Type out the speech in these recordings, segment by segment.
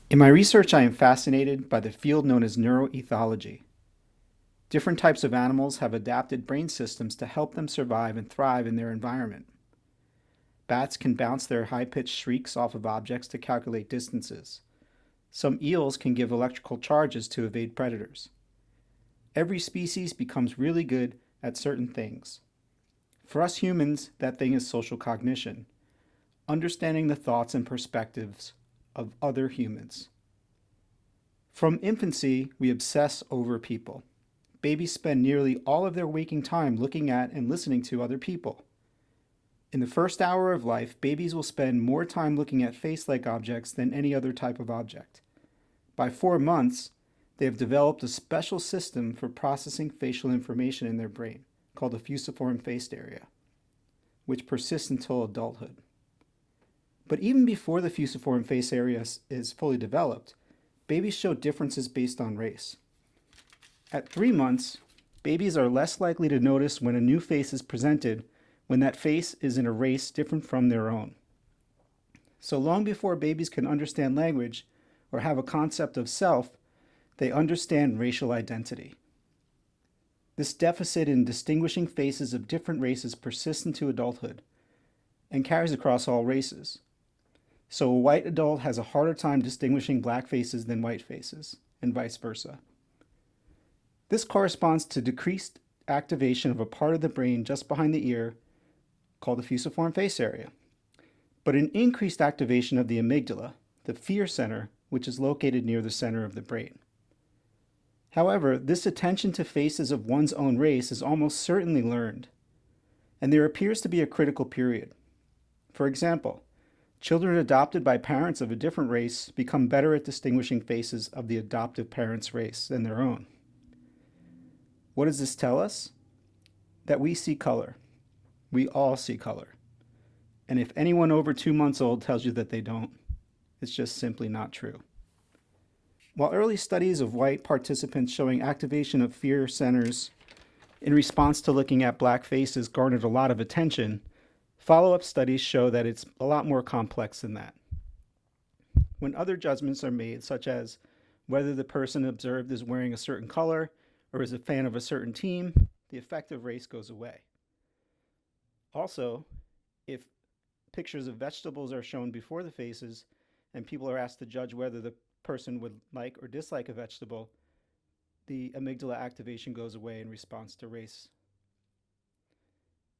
In my research, I am fascinated by the field known as neuroethology. Different types of animals have adapted brain systems to help them survive and thrive in their environment. Bats can bounce their high-pitched shrieks off of objects to calculate distances. Some eels can give electrical charges to evade predators. Every species becomes really good at certain things. For us humans, that thing is social cognition, understanding the thoughts and perspectives of other humans. From infancy, we obsess over people. Babies spend nearly all of their waking time looking at and listening to other people. In the first hour of life, babies will spend more time looking at face-like objects than any other type of object. By 4 months, they have developed a special system for processing facial information in their brain, called the fusiform face area, which persists until adulthood. But even before the fusiform face area is fully developed, babies show differences based on race. At 3 months, babies are less likely to notice when a new face is presented when that face is in a race different from their own. So long before babies can understand language or have a concept of self, they understand racial identity. This deficit in distinguishing faces of different races persists into adulthood and carries across all races. So a white adult has a harder time distinguishing black faces than white faces, and vice versa. This corresponds to decreased activation of a part of the brain just behind the ear called the fusiform face area, but an increased activation of the amygdala, the fear center, which is located near the center of the brain. However, this attention to faces of one's own race is almost certainly learned, and there appears to be a critical period. For example, children adopted by parents of a different race become better at distinguishing faces of the adoptive parent's race than their own. What does this tell us? That we see color. We all see color. And if anyone over 2 months old tells you that they don't, it's just simply not true. While early studies of white participants showing activation of fear centers in response to looking at black faces garnered a lot of attention, follow-up studies show that it's a lot more complex than that. When other judgments are made, such as whether the person observed is wearing a certain color or is a fan of a certain team, the effect of race goes away. Also, if pictures of vegetables are shown before the faces and people are asked to judge whether the person would like or dislike a vegetable, the amygdala activation goes away in response to race.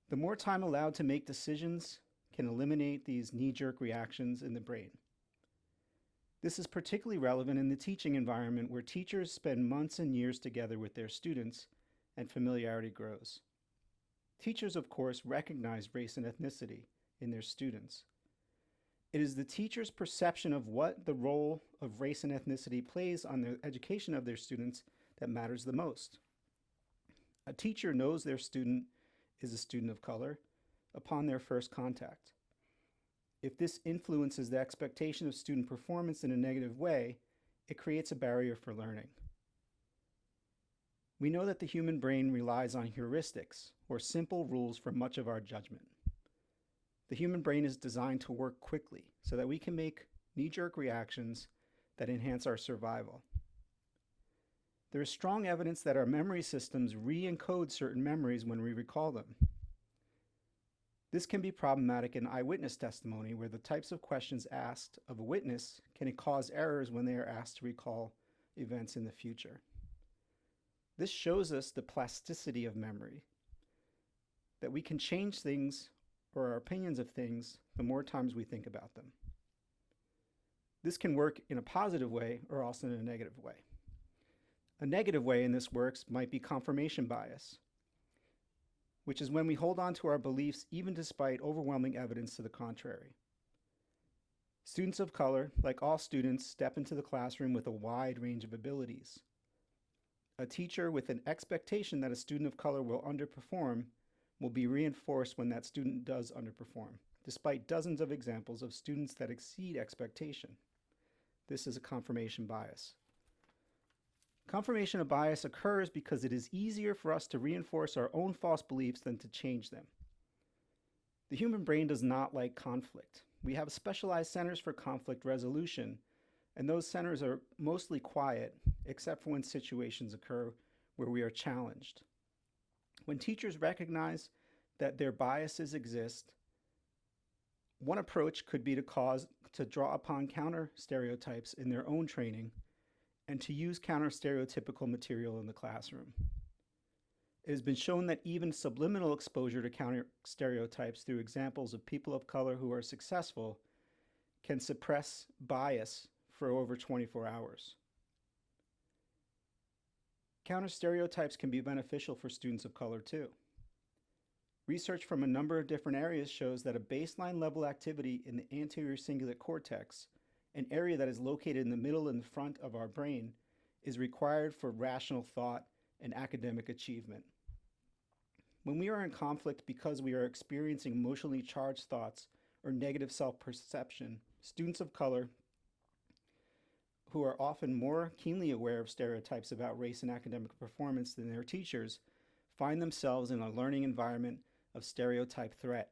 The more time allowed to make decisions can eliminate these knee-jerk reactions in the brain. This is particularly relevant in the teaching environment where teachers spend months and years together with their students and familiarity grows. Teachers, of course, recognize race and ethnicity in their students. It is the teacher's perception of what the role of race and ethnicity plays on the education of their students that matters the most. A teacher knows their student is a student of color upon their first contact. If this influences the expectation of student performance in a negative way, it creates a barrier for learning. We know that the human brain relies on heuristics, or simple rules for much of our judgment. The human brain is designed to work quickly so that we can make knee-jerk reactions that enhance our survival. There is strong evidence that our memory systems re-encode certain memories when we recall them. This can be problematic in eyewitness testimony, where the types of questions asked of a witness can cause errors when they are asked to recall events in the future. This shows us the plasticity of memory, that we can change things or our opinions of things the more times we think about them. This can work in a positive way or also in a negative way. A negative way in this works might be confirmation bias, which is when we hold on to our beliefs even despite overwhelming evidence to the contrary. Students of color, like all students, step into the classroom with a wide range of abilities. A teacher with an expectation that a student of color will underperform will be reinforced when that student does underperform, despite dozens of examples of students that exceed expectation. This is a confirmation bias. Confirmation bias occurs because it is easier for us to reinforce our own false beliefs than to change them. The human brain does not like conflict. We have specialized centers for conflict resolution, and those centers are mostly quiet, except for when situations occur where we are challenged. When teachers recognize that their biases exist, one approach could be to draw upon counter stereotypes in their own training and to use counter stereotypical material in the classroom. It has been shown that even subliminal exposure to counter stereotypes through examples of people of color who are successful can suppress bias for over 24 hours. Counter stereotypes can be beneficial for students of color too. Research from a number of different areas shows that a baseline level activity in the anterior cingulate cortex, an area that is located in the middle and the front of our brain, is required for rational thought and academic achievement. When we are in conflict because we are experiencing emotionally charged thoughts or negative self-perception, students of color, who are often more keenly aware of stereotypes about race and academic performance than their teachers, find themselves in a learning environment of stereotype threat.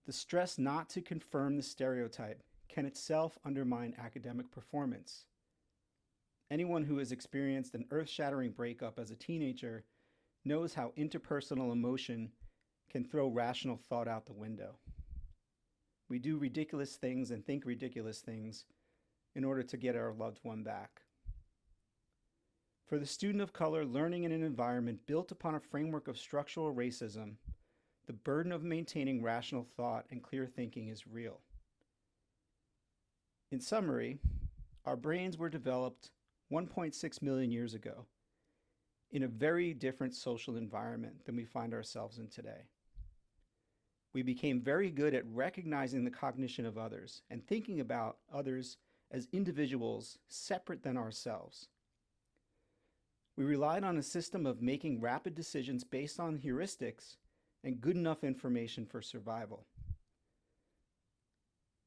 The stress not to confirm the stereotype can itself undermine academic performance. Anyone who has experienced an earth-shattering breakup as a teenager knows how interpersonal emotion can throw rational thought out the window. We do ridiculous things and think ridiculous things in order to get our loved one back. For the student of color learning in an environment built upon a framework of structural racism, the burden of maintaining rational thought and clear thinking is real. In summary, our brains were developed 1.6 million years ago in a very different social environment than we find ourselves in today. We became very good at recognizing the cognition of others and thinking about others as individuals separate than ourselves. We relied on a system of making rapid decisions based on heuristics and good enough information for survival.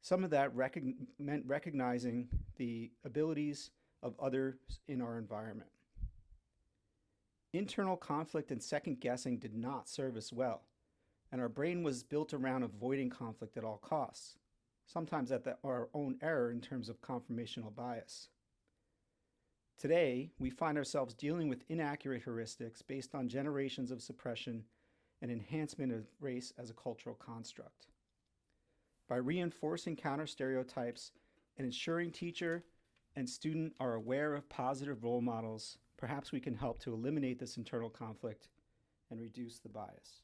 Some of that meant recognizing the abilities of others in our environment. Internal conflict and second guessing did not serve us well, and our brain was built around avoiding conflict at all costs, sometimes at our own error in terms of confirmational bias. Today, we find ourselves dealing with inaccurate heuristics based on generations of suppression and enhancement of race as a cultural construct. By reinforcing counter stereotypes and ensuring teacher and student are aware of positive role models, perhaps we can help to eliminate this internal conflict and reduce the bias.